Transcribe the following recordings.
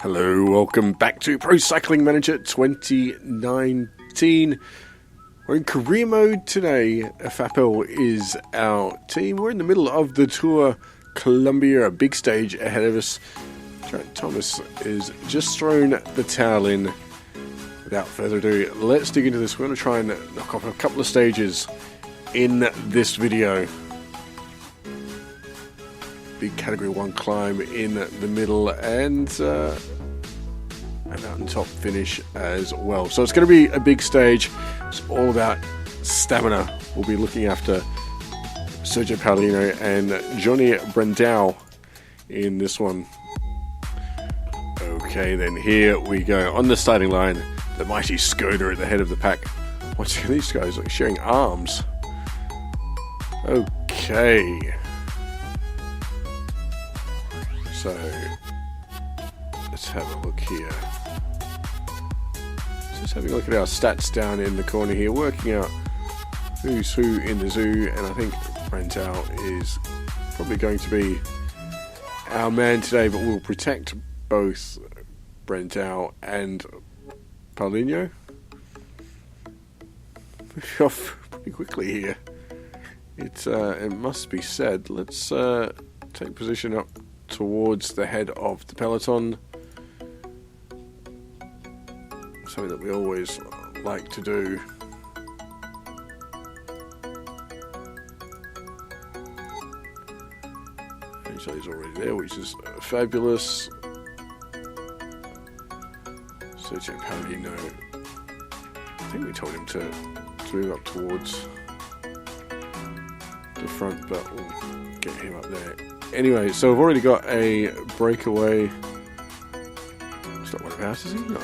Hello, welcome back to Pro Cycling Manager 2019. We're in career mode today. Ep05 is our team. We're in the middle of the Tour Columbia, a big stage ahead of us. Trent Thomas is just thrown the towel in. Without further ado, let's dig into this. We're going to try and knock off a couple of stages in this video. Big Category 1 climb in the middle and a mountaintop finish as well. So it's going to be a big stage. It's all about stamina. We'll be looking after Sergio Paolino and Johnny Brandão in this one. Okay, then here we go. On the starting line, the mighty Skoda at the head of the pack. Once again, these guys are sharing arms. Okay. So, let's have a look here. Just having a look at our stats down in the corner here, working out who's who in the zoo, and I think Brandão is probably going to be our man today, but we'll protect both Brandão and Paolino. Moving off pretty quickly here. It must be said. Let's take position up towards the head of the peloton. Something that we always like to do. So he's already there, which is fabulous. Sergio Paolino, I think we told him to move up towards the front, but we'll get him up there. Anyway, so I've already got a breakaway. It's not one of ours, is it? No.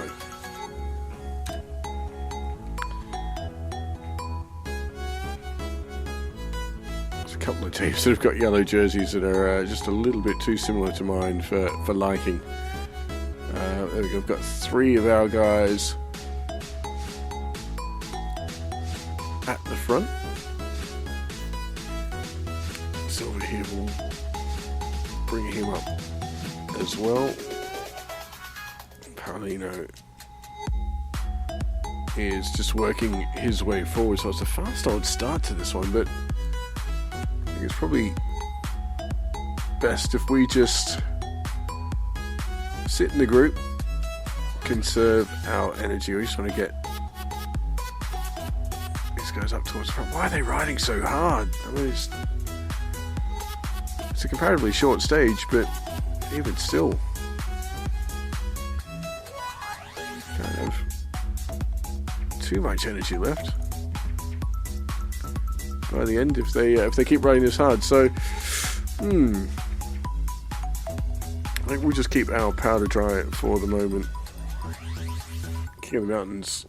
There's a couple of teams that have got yellow jerseys that are just a little bit too similar to mine for liking. There we go. We've got three of our guys at the front. Silver here will bring him up as well. Paolino is just working his way forward, so it's a fast old start to this one, but I think it's probably best if we just sit in the group, conserve our energy. We just want to get these guys up towards the front. Why are they riding so hard? I mean, it's a comparatively short stage, but even still, don't have too much energy left by the end if they keep riding this hard. So, I think we'll just keep our powder dry for the moment. King of the Mountains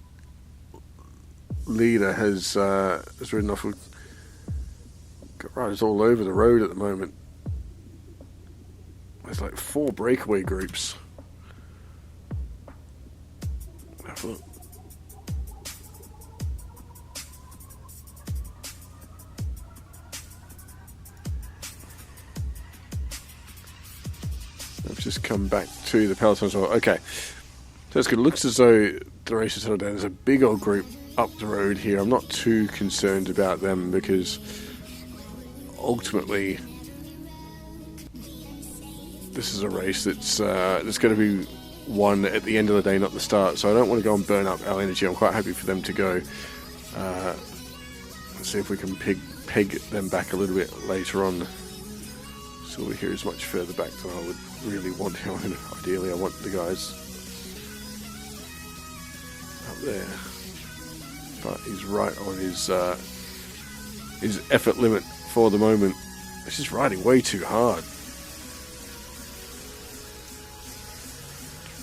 leader has ridden off. We've got riders all over the road at the moment. There's like 4 breakaway groups. Have a look. I've just come back to the peloton as well. Okay, so it's good. It looks as though the race is settled down. There's a big old group up the road here. I'm not too concerned about them because ultimately this is a race that's going to be won at the end of the day, not the start. So I don't want to go and burn up our energy. I'm quite happy for them to go. Let's see if we can peg them back a little bit later on. So we're here is much further back than I would really want. Ideally, I want the guys up there. But he's right on his effort limit for the moment. He's just riding way too hard.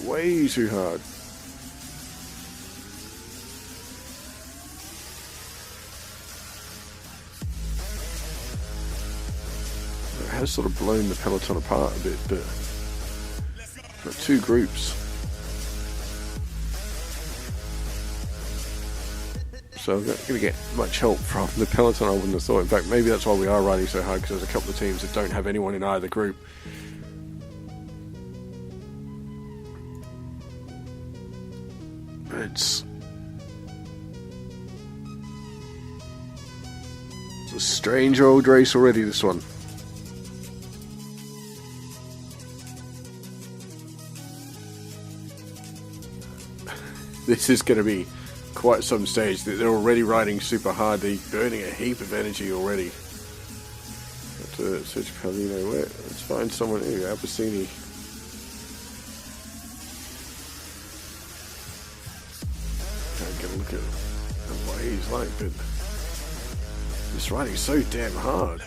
Way too hard. It has sort of blown the peloton apart a bit, but got 2 groups. So I'm not going to get much help from the peloton, I wouldn't have thought. In fact, maybe that's why we are riding so hard, because there's a couple of teams that don't have anyone in either group. It's a strange old race already, this one. This is going to be quite some stage. They're already riding super hard. They're burning a heap of energy already. Have to search Paulino. Let's find someone here. Alpacini. Can't get a look at what he's like, but he's riding so damn hard.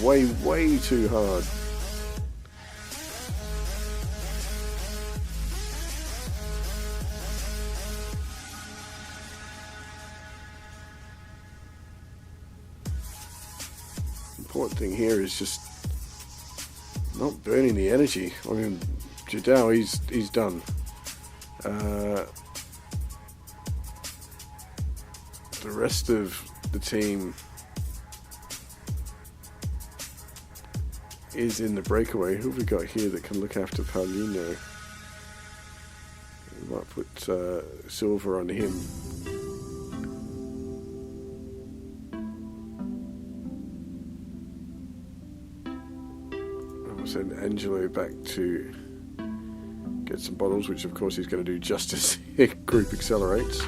Way too hard. Important thing here is just not burning the energy. I mean, Jadao, he's done. The rest of the team is in the breakaway. Who have we got here that can look after Paulino? We might put Silver on him. I'll send Angelo back to get some bottles, which of course he's going to do just as the group accelerates.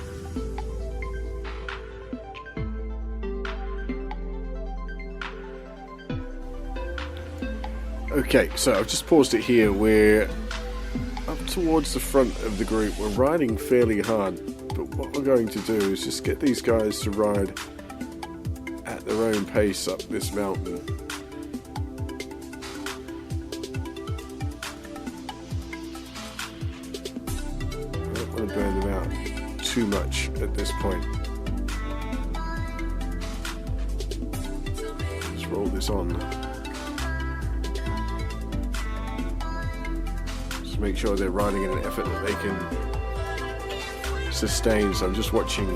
Okay, so I've just paused it here. We're up towards the front of the group. We're riding fairly hard, but what we're going to do is just get these guys to ride at their own pace up this mountain. I don't want to burn them out too much at this point. Let's roll this on. Make sure they're riding in an effort that they can sustain. So I'm just watching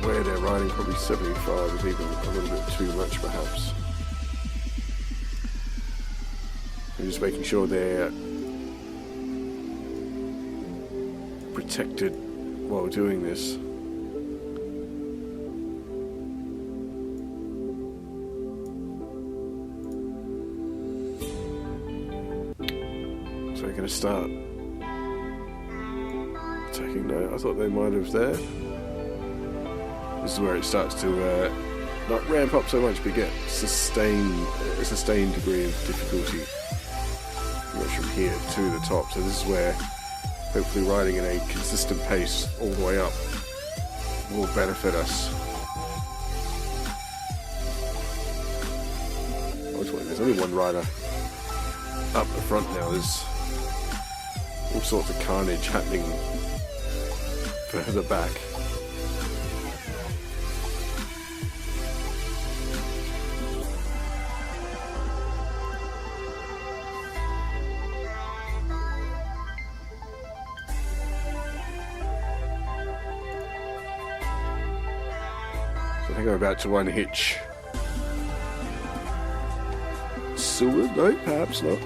where they're riding. Probably 75 is even a little bit too much, perhaps. I'm just making sure they're protected while doing this. So we're going to start attacking now. I thought they might have there. This is where it starts to not ramp up so much, but get a sustained degree of difficulty. Pretty much from here to the top. So this is where hopefully riding at a consistent pace all the way up will benefit us. There's only one rider up the front now. There's all sorts of carnage happening further back. So I think I'm about to unhitch Silver? No, perhaps not.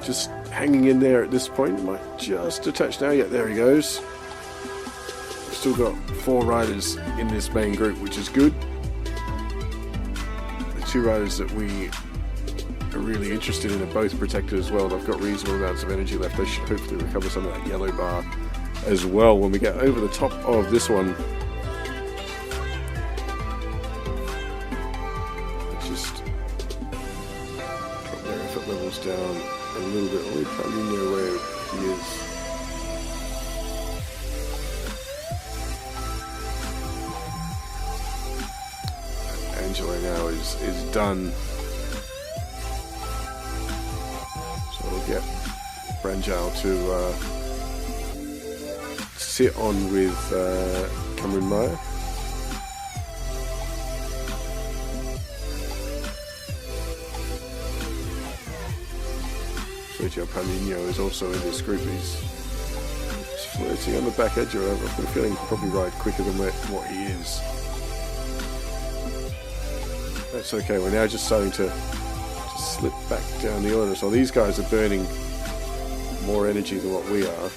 Just hanging in there at this point. Might just attach now. Yeah, there he goes. We've still got 4 riders in this main group, which is good. The 2 riders that we are really interested in are both protected as well. They've got reasonable amounts of energy left. They should hopefully recover some of that yellow bar as well when we get over the top of this one. Let's just drop their effort levels down a little bit. Only Paulino where he is. Angelo now is done. So we'll get Branjal to sit on with Cameron Meyer. Sergio Paulino is also in this group. He's flirting on the back edge. I've got a feeling he can probably ride quicker than what he is. That's okay. We're now just starting to slip back down the order. So these guys are burning more energy than what we are.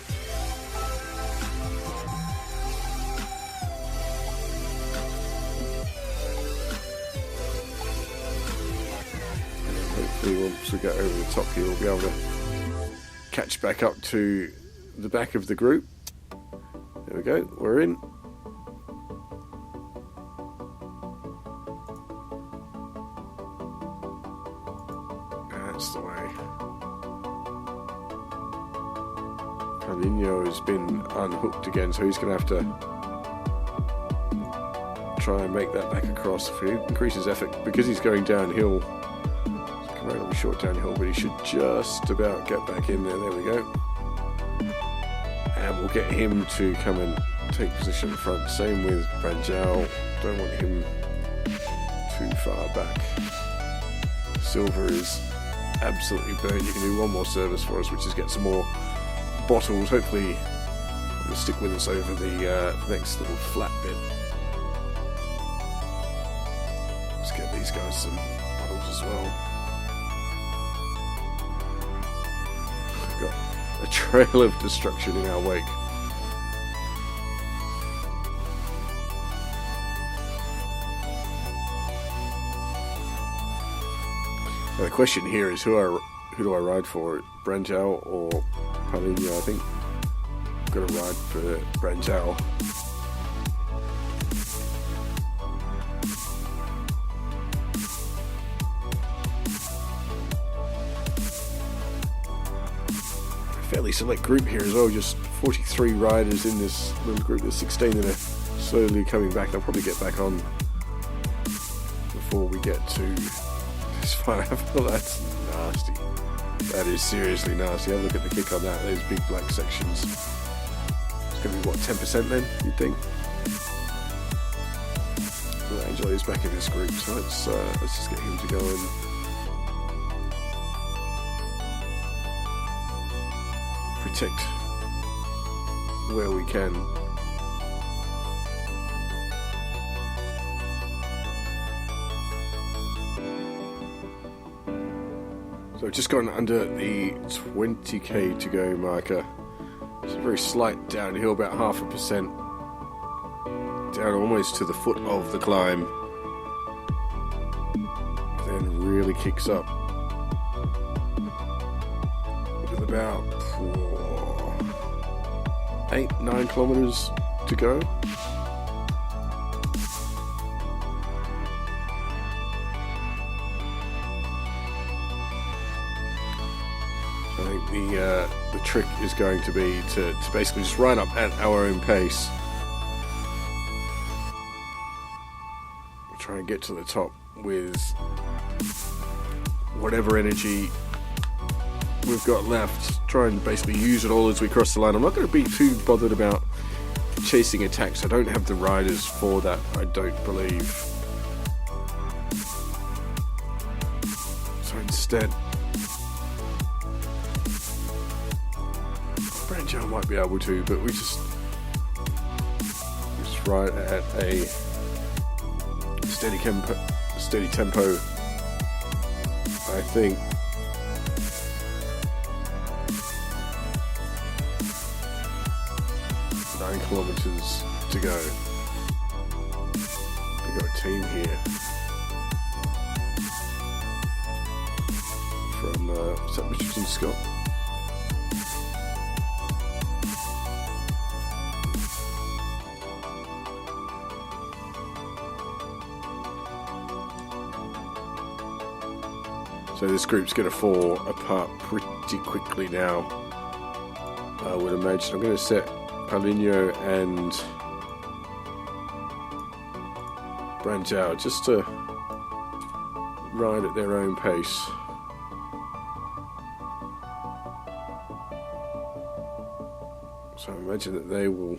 Once we get over the top here, we'll be able to catch back up to the back of the group. There we go, we're in. That's the way. Paulinho has been unhooked again, so he's going to have to try and make that back across. If he increases effort, because he's going downhill, relatively short downhill, but he should just about get back in there. There we go. And we'll get him to come and take position in front. Same with Branjal. Don't want him too far back. Silver is absolutely burnt. You can do one more service for us, which is get some more bottles. Hopefully we'll stick with us over the next little flat bit. Let's get these guys some bottles as well. Got a trail of destruction in our wake. Now the question here is who do I ride for? Branjal or Paulinho? I think I'm going to ride for Branjal. Fairly select group here as well, just 43 riders in this little group. There's 16 that are slowly coming back. They'll probably get back on before we get to this final. That's nasty. That is seriously nasty. Have a look at the kick on that. Those big black sections. It's going to be what, 10% then, you'd think? Well, Angelo is back in this group, so let's just get him to go and protect where we can. So I've just gone under the 20k to go marker. It's a very slight downhill, about 0.5%, down almost to the foot of the climb, then really kicks up with about 8-9 kilometers to go. I think the trick is going to be to basically just ride up at our own pace. Try and get to the top with whatever energy we've got left. Try and basically use it all as we cross the line. I'm not going to be too bothered about chasing attacks. I don't have the riders for that, I don't believe. So instead, Branjal might be able to, but we just ride at a steady tempo, I think. Kilometers to go. We've got a team here from what's that, Richardson Scott? So this group's going to fall apart pretty quickly now, I would imagine. I'm going to set Paulinho and Branjal just to ride at their own pace. So I imagine that they will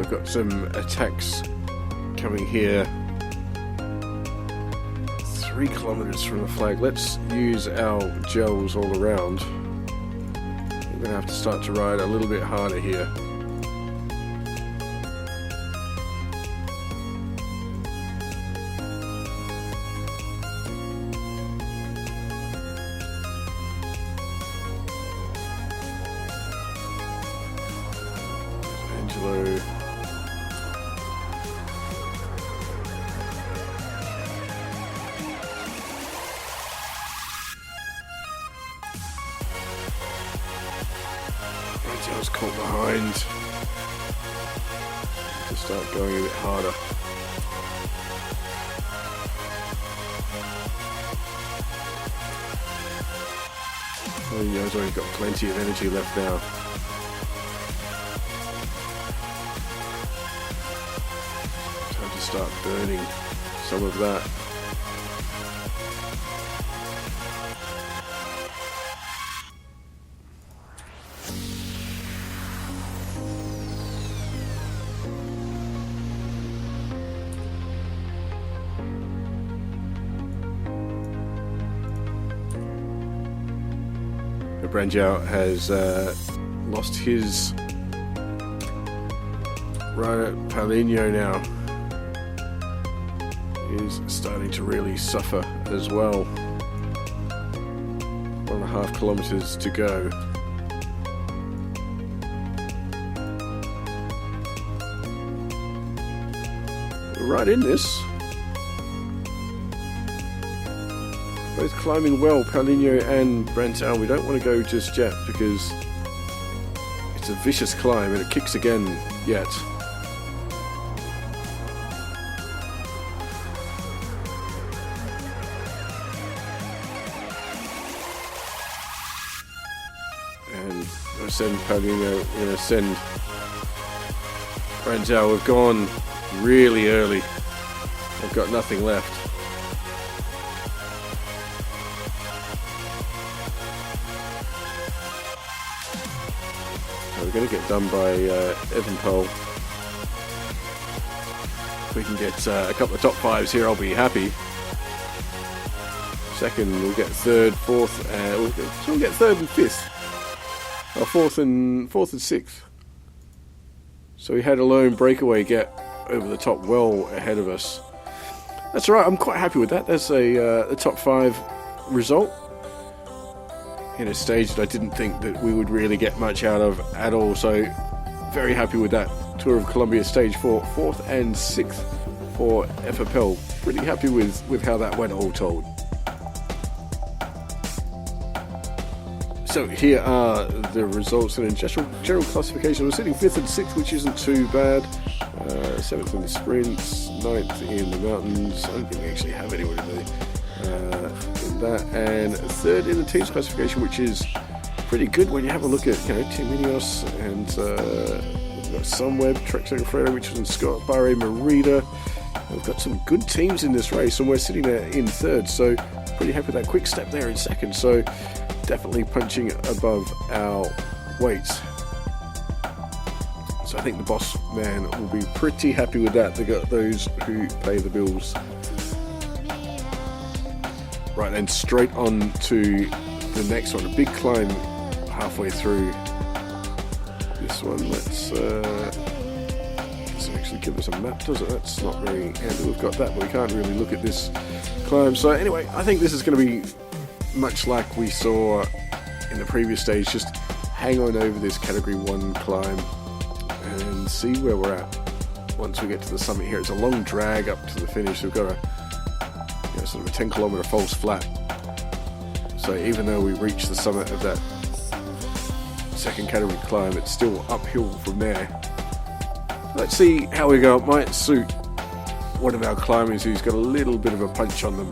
We've got some attacks coming here 3 kilometers from the flag. Let's use our gels all around. We're going to have to start to ride a little bit harder here. Angelo. I was caught behind. To start going a bit harder. Oh, yeah, I've only got plenty of energy left now. Time to start burning some of that. Branjau has lost his rider. Paulinho now is starting to really suffer as well. 1.5 kilometers to go. We're right in this. Both climbing well, Paulinho and Branjau. We don't want to go just yet because it's a vicious climb and it kicks again yet. And I'm going to send Paulinho, we're going to send Branjau. We've gone really early. I've got nothing left. We're going to get done by Ep05. If we can get a couple of top 5s here, I'll be happy. Second, we'll get third, fourth, we'll get third and fifth. Or fourth and sixth. So we had a lone breakaway get over the top well ahead of us. That's alright, I'm quite happy with that. That's a top 5 result. In a stage that I didn't think that we would really get much out of at all, so very happy with that. Tour of Colombia stage 4, 4th and 6th for Ep05. Pretty happy with how that went, all told. So here are the results in general classification. We're sitting 5th and 6th, which isn't too bad. 7th in the sprints, 9th in the mountains. I don't think we actually have anyone in that, and 3rd in the teams classification, which is pretty good when you have a look at, Team Ineos and we've got Sunweb, Trek Segafredo, which was in Scott, Bahrain, Merida. We've got some good teams in this race, and we're sitting there in 3rd, so pretty happy with that. Quick step there in 2nd, so definitely punching above our weights. So I think the boss man will be pretty happy with that. They got those who pay the bills. Right, then straight on to the next one, a big climb halfway through this one. Let's actually give us a map, does it? That's not very handy. We've got that, but we can't really look at this climb. So anyway, I think this is going to be much like we saw in the previous stage. Just hang on over this category 1 climb and see where we're at once we get to the summit here. It's a long drag up to the finish. We've got a sort of a 10 kilometer false flat. So even though we reach the summit of that 2nd category climb, it's still uphill from there. Let's see how we go. It might suit one of our climbers who's got a little bit of a punch on them.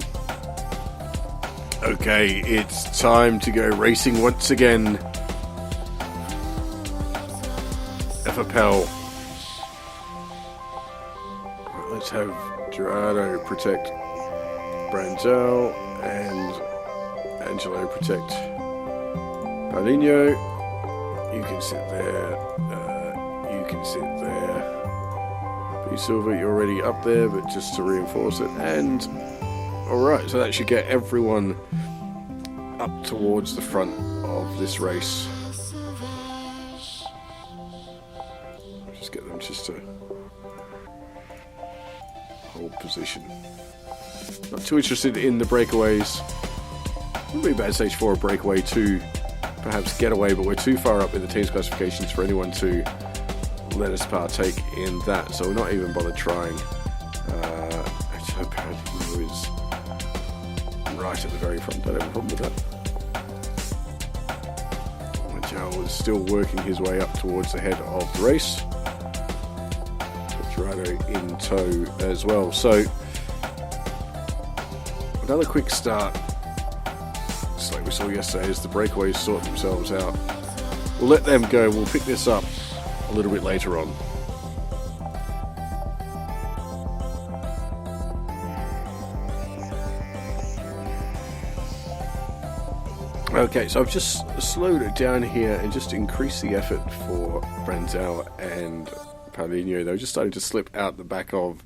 Okay, it's time to go racing once again. Ep05. Let's have Gerardo protect Branjau and Angelo protect Paulinho. You can sit there. You can sit there. Silver, you're already up there, but just to reinforce it. And alright, so that should get everyone up towards the front of this race. Just get them just to hold position. Not too interested in the breakaways. Wouldn't be a bad stage for a breakaway to perhaps get away, but we're too far up in the team's classifications for anyone to let us partake in that, so we're not even bothered trying. Actually, apparently he was right at the very front. Don't have a problem with that. Joel is still working his way up towards the head of the race. Gerardo in tow as well. So another quick start, just like we saw yesterday, as the breakaways sort themselves out. We'll let them go. We'll pick this up a little bit later on. Okay, so I've just slowed it down here and just increased the effort for Branzel and Paulinho. They were just starting to slip out the back of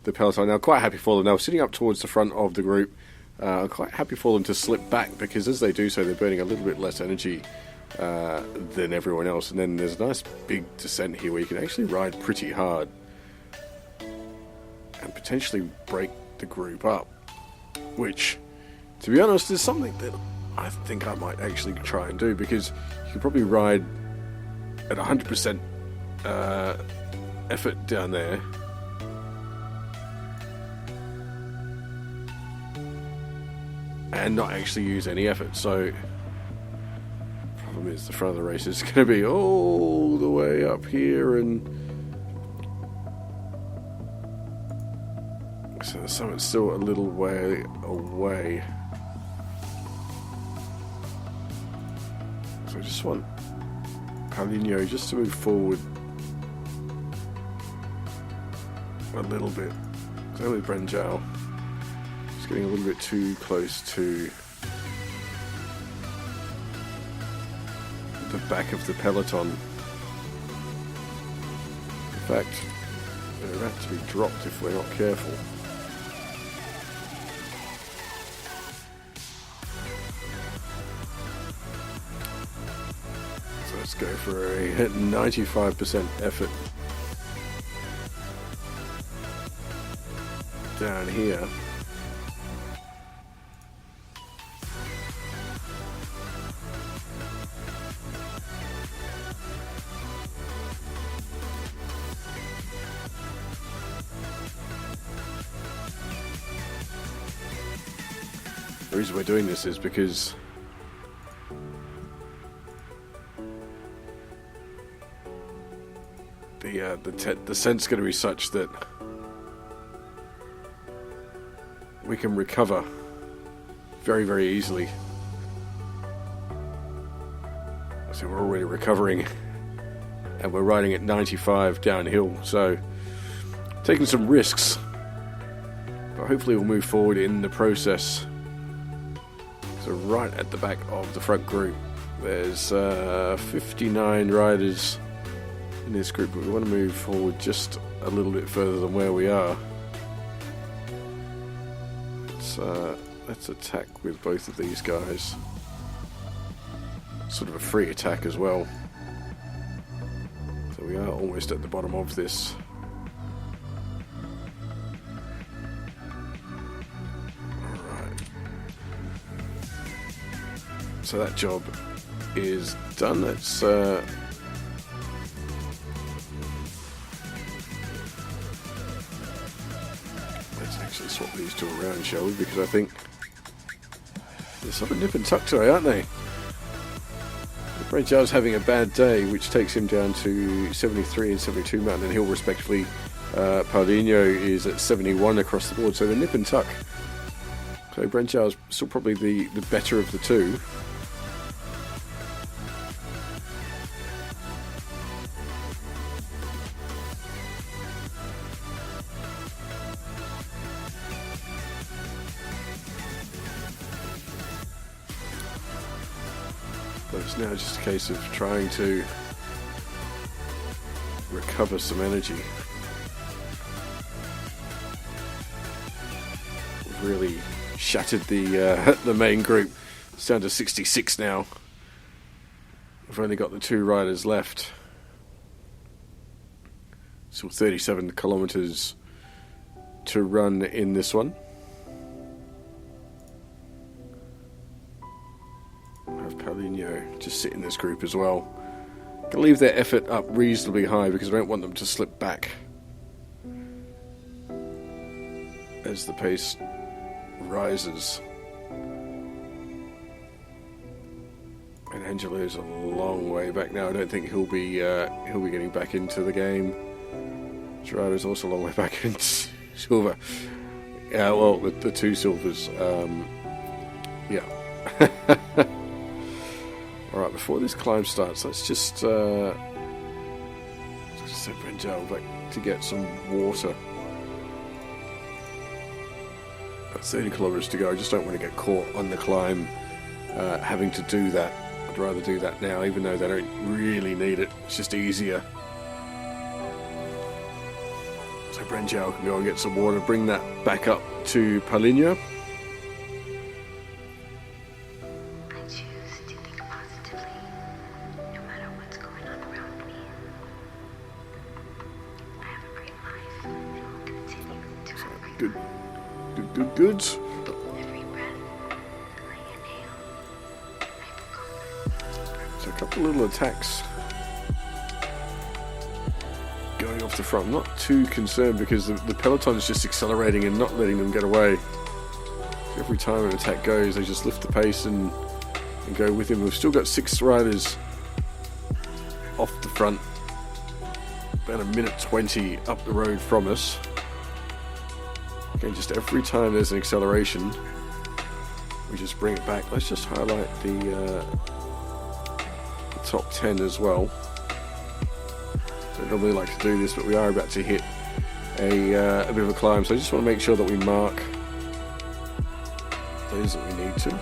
the peloton. Now, quite happy for them. They were sitting up towards the front of the group. I'm quite happy for them to slip back, because as they do so, they're burning a little bit less energy than everyone else. And then there's a nice big descent here where you can actually ride pretty hard and potentially break the group up, which, to be honest, is something that I think I might actually try and do, because you can probably ride at 100% effort down there and not actually use any effort. So problem is the front of the race is going to be all the way up here, and so the summit's still a little way away. So I just want Paulinho just to move forward a little bit. So with Branzel, just getting a little bit too close to the back of the peloton. In fact, they're about to be dropped if we're not careful. So let's go for a 95% effort down here. The reason we're doing this is because the descent's going to be such that we can recover very, very easily. So we're already recovering, and we're riding at 95 downhill, so taking some risks, but hopefully we'll move forward in the process. So right at the back of the front group, there's 59 riders in this group, but we want to move forward just a little bit further than where we are. Let's attack with both of these guys. Sort of a free attack as well. So we are almost at the bottom of this. Alright. So that job is done. Let's actually swap these two around, shall we? Because I think they're sort of nip and tuck today, aren't they? Branzel's having a bad day, which takes him down to 73 and 72 Mountain Hill respectively. Paulinho is at 71 across the board, so they're nip and tuck. So Branzel's still probably the better of the two. But it's now just a case of trying to recover some energy. really shattered the main group. It's down to 66 now. We've only got the 2 riders left. Still 37 kilometers to run in this one. I have Paulinho just sit in this group as well. Gonna leave their effort up reasonably high because I don't want them to slip back as the pace rises. And Angelo's a long way back now. I don't think he'll be getting back into the game. Gerardo's also a long way back in silver. Yeah, well, the 2 silvers. Yeah. Alright, before this climb starts, let's just send Brenjel back to get some water. That's 30 kilometers to go. I just don't want to get caught on the climb having to do that. I'd rather do that now, even though they don't really need it. It's just easier. So Brenjel can go and get some water, bring that back up to Paulinho. I choose to think positively, no matter what's going on around me. I have a great life and will continue to have a great life. Good. Every breath I inhale, I feel confident. So a couple little attacks going off the front. I'm not too concerned because the peloton is just accelerating and not letting them get away. Every time an attack goes, they just lift the pace and go with him. We've still got 6 riders off the front, about a minute 20 up the road from us. Okay, just every time there's an acceleration, we just bring it back. Let's just highlight the top 10 as well. Don't normally like to do this, but we are about to hit a bit of a climb, so I just want to make sure that we mark those that we need to.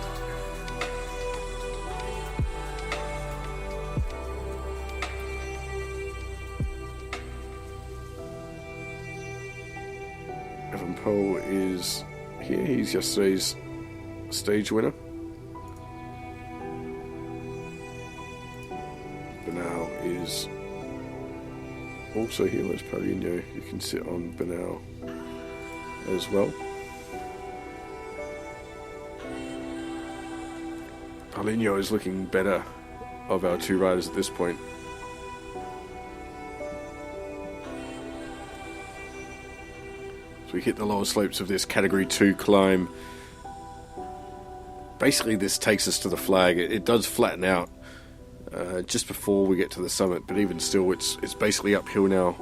Evan Pohl is here. He's yesterday's stage winner. Bernal is also here. Where's Paulinho? You can sit on Bernal as well. Paulinho is looking better of our 2 riders at this point. So we hit the lower slopes of this category 2 climb. Basically this takes us to the flag. It does flatten out just before we get to the summit, but even still it's basically uphill now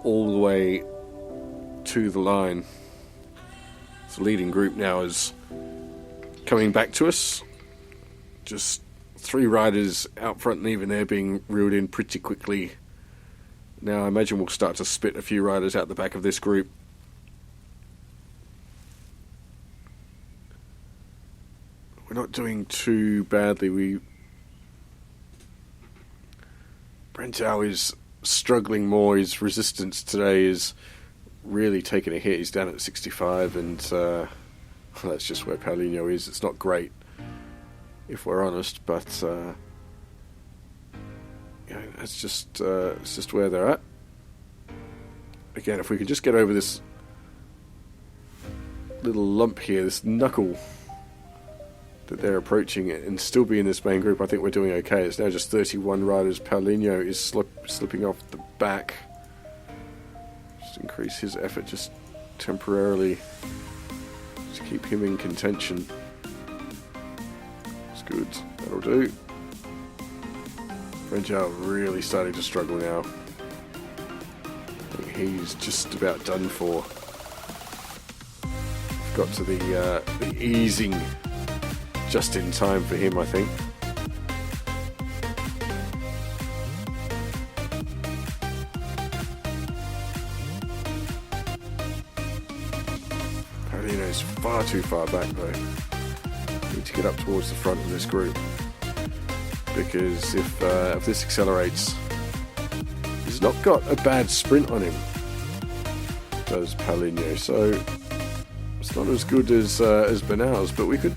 all the way to the line. The leading group now is coming back to us. Just 3 riders out front, and even they're being reeled in pretty quickly. Now I imagine we'll start to spit a few riders out the back of this group. We're not doing too badly. Brenjel is struggling more. His resistance today is really taking a hit. He's down at 65, and that's just where Paulinho is. It's not great, if we're honest, but it's just where they're at. Again, if we can just get over this little lump here, this knuckle that they're approaching it, and still be in this main group, I think we're doing okay. It's now just 31 riders. Paulinho is slipping off the back. Just increase his effort just temporarily to keep him in contention. It's good. That'll do. Brenjel really starting to struggle now. I think he's just about done for. Got to the easing just in time for him, I think. Paulinho's far too far back though. Need to get up towards the front of this group, because if this accelerates, he's not got a bad sprint on him, does Paulinho. So It's not as good as Banau's, but we could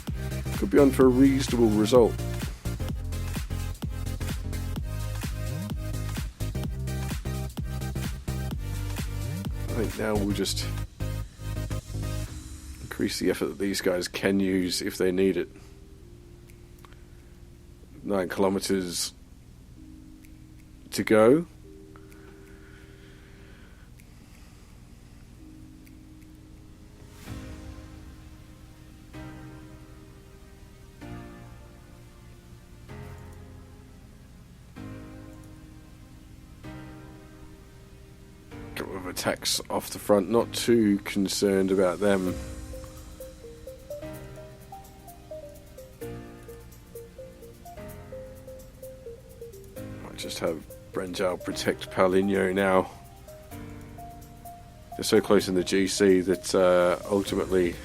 be on for a reasonable result. I think now we'll just increase the effort that these guys can use if they need it. 9 kilometers to go. Couple of attacks off the front, not too concerned about them. Just have Brenjal protect Paulinho now. They're so close in the GC that ultimately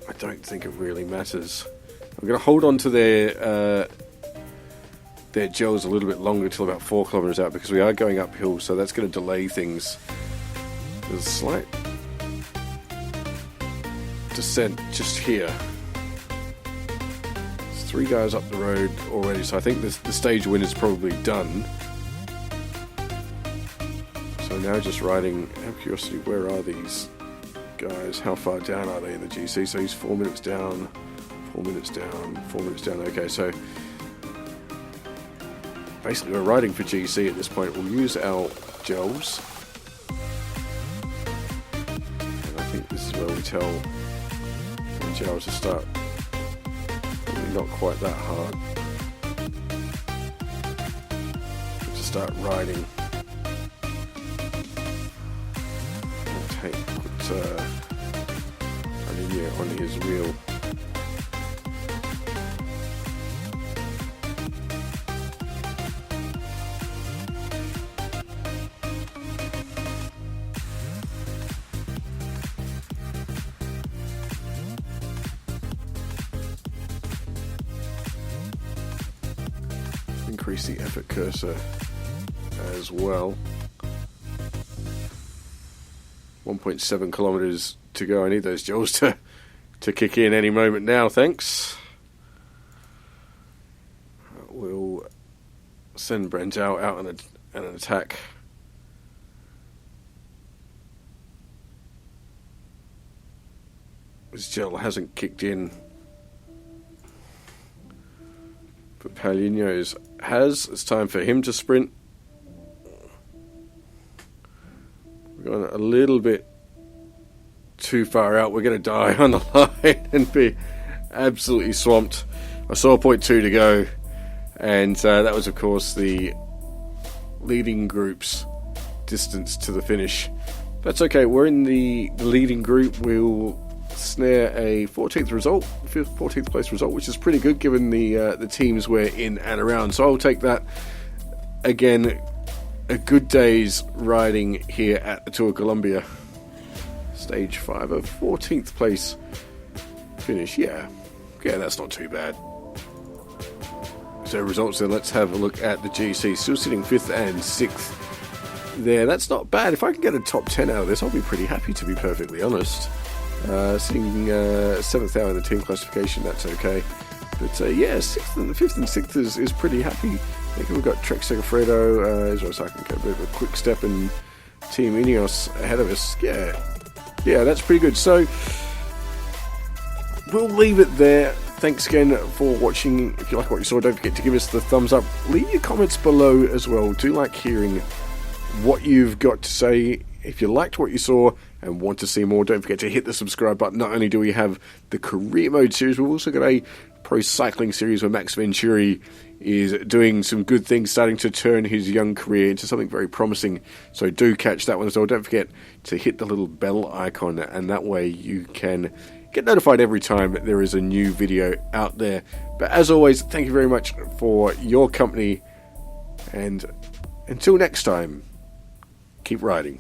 I don't think it really matters. I'm going to hold on to their gels a little bit longer till about 4 kilometers out, because we are going uphill, so that's going to delay things. There's a slight descent just here. 3 guys up the road already, so I think the stage win is probably done. So now just riding, out of curiosity, where are these guys? How far down are they in the GC? So he's 4 minutes down, 4 minutes down, 4 minutes down. Okay, so basically we're riding for GC at this point. We'll use our gels. And I think this is where we tell the gels to start. Not quite that hard. To start riding. I'll put on his wheel. Increase the effort cursor as well. 1.7 kilometers to go. I need those gels to kick in any moment now, thanks. We'll send Brenjal out on an attack. This gel hasn't kicked in, but Paulinho's has. It's time for him to sprint. We're going a little bit too far out. We're going to die on the line and be absolutely swamped. I saw 0.2 to go, and that was, of course, the leading group's distance to the finish. That's okay. We're in the leading group. We'll snare a 14th place result, which is pretty good given the teams we're in and around. So I'll take that. Again, a good day's riding here at the Tour Colombia. Stage 5, a 14th place finish. Yeah, that's not too bad. So results then, let's have a look at the GC. Still sitting 5th and 6th there. That's not bad. If I can get a top 10 out of this, I'll be pretty happy, to be perfectly honest. Sitting 7th out in the team classification, that's okay. But 5th and 6th is pretty happy. I think we've got Trek Segafredo, Israel Sakin, a bit of a quick step, and Team Ineos ahead of us. Yeah, that's pretty good. So we'll leave it there. Thanks again for watching. If you like what you saw, don't forget to give us the thumbs up. Leave your comments below as well. Do like hearing what you've got to say. If you liked what you saw and want to see more, don't forget to hit the subscribe button. Not only do we have the career mode series, we've also got a pro cycling series where Max Venturi is doing some good things, starting to turn his young career into something very promising. So do catch that one as well. Don't forget to hit the little bell icon, and that way you can get notified every time there is a new video out there. But as always, thank you very much for your company, and until next time, keep riding.